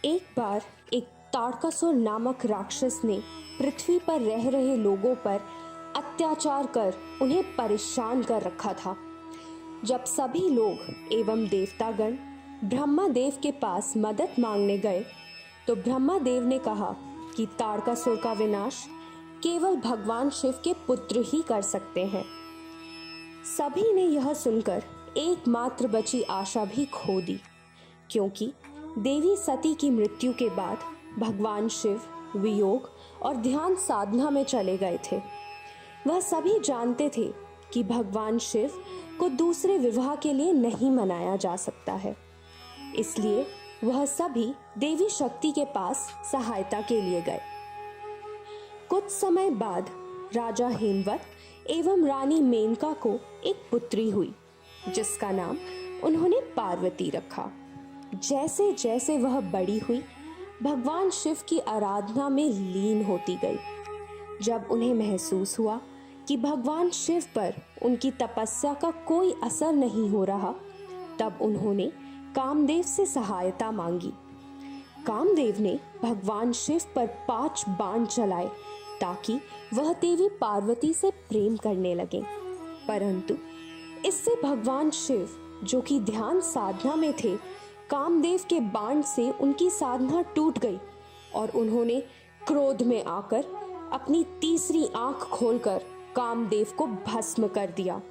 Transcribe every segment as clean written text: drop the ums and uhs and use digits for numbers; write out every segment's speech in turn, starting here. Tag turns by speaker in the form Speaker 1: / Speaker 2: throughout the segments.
Speaker 1: एक बार एक ताड़कासुर नामक राक्षस ने पृथ्वी पर रह रहे लोगों पर अत्याचार कर उन्हें परेशान कर रखा था। जब सभी लोग एवं देवतागण ब्रह्मा देव के पास मदद मांगने गए तो ब्रह्मा देव ने कहा कि ताड़कासुर का विनाश केवल भगवान शिव के पुत्र ही कर सकते हैं। सभी ने यह सुनकर एकमात्र बची आशा भी खो दी, क्योंकि देवी सती की मृत्यु के बाद भगवान शिव वियोग और ध्यान साधना में चले गए थे। वह सभी जानते थे कि भगवान शिव को दूसरे विवाह के लिए नहीं मनाया जा सकता है, इसलिए वह सभी देवी शक्ति के पास सहायता के लिए गए। कुछ समय बाद राजा हेमवत एवं रानी मेनका को एक पुत्री हुई, जिसका नाम उन्होंने पार्वती रखा। जैसे जैसे वह बड़ी हुई, भगवान शिव की आराधना में लीन होती गई। जब उन्हें महसूस हुआ कि भगवान शिव पर उनकी तपस्या का कोई असर नहीं हो रहा, तब उन्होंने कामदेव से सहायता मांगी। कामदेव ने भगवान शिव पर 5 बाण चलाए ताकि वह देवी पार्वती से प्रेम करने लगे, परंतु इससे भगवान शिव, जो कि ध्यान साधना में थे, कामदेव के बाण से उनकी साधना टूट गई और उन्होंने क्रोध में आकर अपनी तीसरी आंख खोलकर कामदेव को भस्म कर दिया।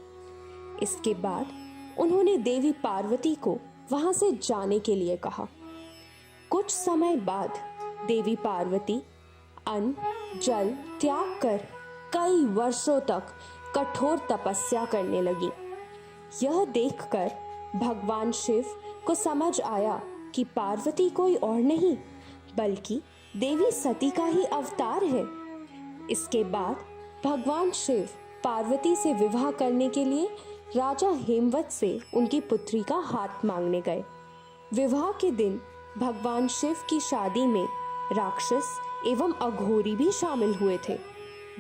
Speaker 1: इसके बाद उन्होंने देवी पार्वती को वहां से जाने के लिए कहा। कुछ समय बाद देवी पार्वती अन्न जल त्याग कर कई वर्षों तक कठोर तपस्या करने लगी। यह देखकर भगवान शिव को समझ आया कि पार्वती कोई और नहीं बल्कि देवी सती का ही अवतार है। इसके बाद भगवान शिव पार्वती से विवाह करने के लिए राजा हेमवत से उनकी पुत्री का हाथ मांगने गए। विवाह के दिन भगवान शिव की शादी में राक्षस एवं अघोरी भी शामिल हुए थे।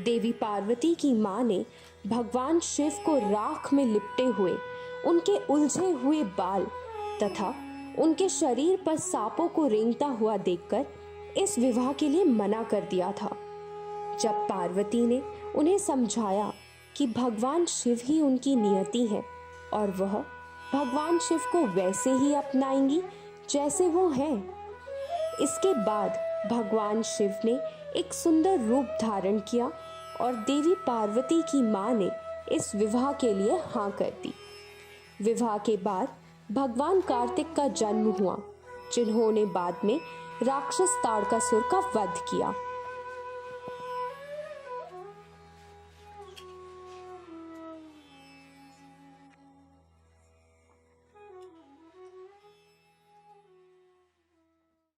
Speaker 1: देवी पार्वती की मां ने भगवान शिव को राख में लिपटे हुए, उनके उलझे हुए बाल तथा उनके शरीर पर सांपों को रेंगता हुआ देखकर इस विवाह के लिए मना कर दिया था। जब पार्वती ने उन्हें समझाया कि भगवान शिव ही उनकी नियति है और वह भगवान शिव को वैसे ही अपनाएंगी जैसे वो हैं, इसके बाद भगवान शिव ने एक सुंदर रूप धारण किया और देवी पार्वती की मां ने इस विवाह के लिए हाँ कर दी। विवाह के बाद भगवान कार्तिक का जन्म हुआ, जिन्होंने बाद में राक्षस ताड़कासुर का वध किया।